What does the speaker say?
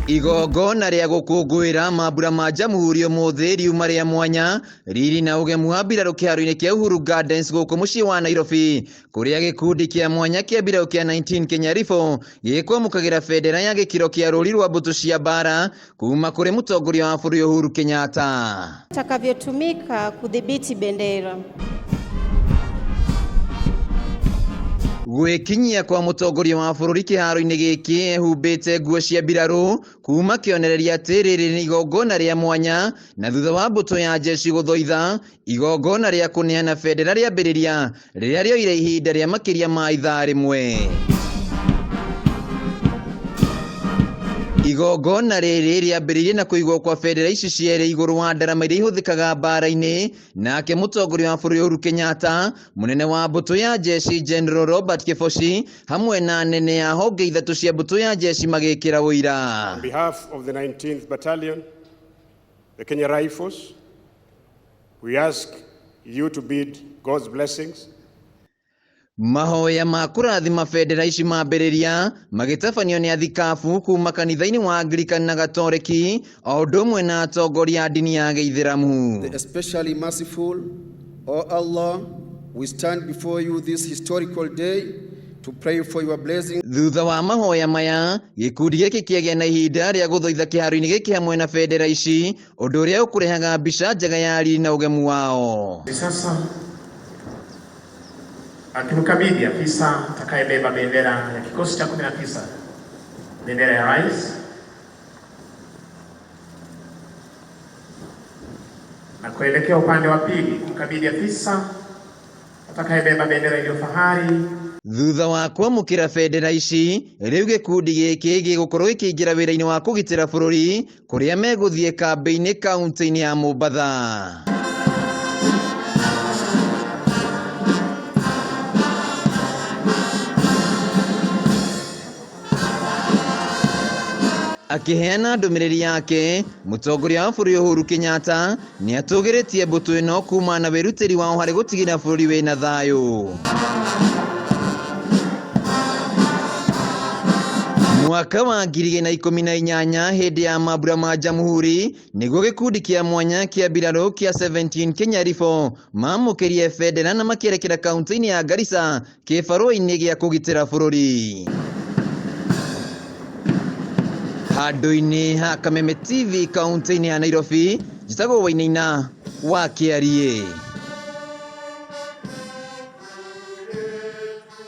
Igongona rĩa gũkũngũĩra mambura ma Jamhuri ũmũthĩ riuma rĩa mwanya riri na ũgemu wa mbirarũ kĩharo-inĩ kĩa Uhuru Gardens gũkũ mũciĩ wa Nairobi, kũrĩa gĩkundi kĩa mwanya kĩa mbirarũ kĩa 19 Kenya Rifle gĩkwamũkagĩra bendera ya gĩkĩro kĩa rũri rwa mbũtũ cia mbara kuma kũrĩ mũtongoria wa bũrũri Uhuru Kenyatta. Takavyotumika kudhibiti bendera. Gwikinyia kwa mũtongoria wa bũrũri kĩharo-inĩ gĩkĩ ehumbĩte nguo cia mbirarũ kuma kĩonereria atĩ rĩrĩ nĩ igongona rĩa mwanya, na thutha wa mbũtũ ya jeshi gũthoitha igongona rĩa kũneana bendera rĩambĩrĩria rĩrĩa rĩoire ihinda rĩa makĩria ma ithaa rĩmwe. Igongona rĩrĩ rĩambĩrĩirie na kũigwo kwa bendera ici cierĩ igũrũ wa ndarama iria ihũthĩkaga mbara-inĩ, nake mũtongoria wa bũrũri Uhuru Kenyatta, mũnene wa mbũtũ ya jeshi General Robert Kĩbochi hamwe na nene ya honge ithatũ cia mbũtũ ya jeshi magĩkĩra ũira. On behalf of the 19th Battalion, the Kenya Rifles, we ask you to bid God's blessings. Mahoya ma kũrathima bendera ici mambĩrĩria magĩtabanio nĩ athikabu kuma kanitha-inĩ wa Anglican na Gatoreki o ũndũ ũmwe na atongoria a ndini ya Gĩithĩramu. The especially merciful, O Allah, we stand before you this historical day to pray for your blessing. Thutha wa mahoya maya gĩkundi gĩkĩ kĩagĩa na ihinda rĩa gũthoitha kĩharo-inĩ gĩkĩ hamwe na bendera ici, ũndũ ũrĩa ũkũrehaga mbica njega ya riri na ũgemu wao. Sasa akimkabidhi afisa atakayebeba bendera ya kikosi cha 19, bendera ya rais, na kuelekea upande wa pili kumkabidhi afisa atakayebeba bendera iliyo fahari. Thutha wa kwamũkĩra bendera ici, rĩu gĩkundi gĩkĩ gĩgũkorwo gĩkĩingĩra wĩra-inĩ wa kũgitĩra bũrũri kũrĩa megũthiĩ kambĩ-inĩ kaunti-inĩ ya Mombasa. Akiheana ndũmĩrĩri yake, mũtongoria wa bũrũri Uhuru Kenyatta nĩ atũgĩrĩtie mbũtũ ĩno kuma na wĩrutĩri wao harĩ gũtigĩrĩra bũrũri wĩna thayũ. Mwaka wa 2018 hĩndĩ ya mambura ma Jamhuri nĩguo gĩkundi kĩa mwanya kĩa mbirarũ kĩa 17 Kenya Rifle mamũkĩrie bendera na makĩerekera kaunti-inĩ ya Garissa kĩbarũa-inĩ gĩa kũgitĩra bũrũri. Handũ-inĩ ha Kameme TV kaunti-inĩ ya Nairobi, njĩtagwo Wainaina wa Kĩarie.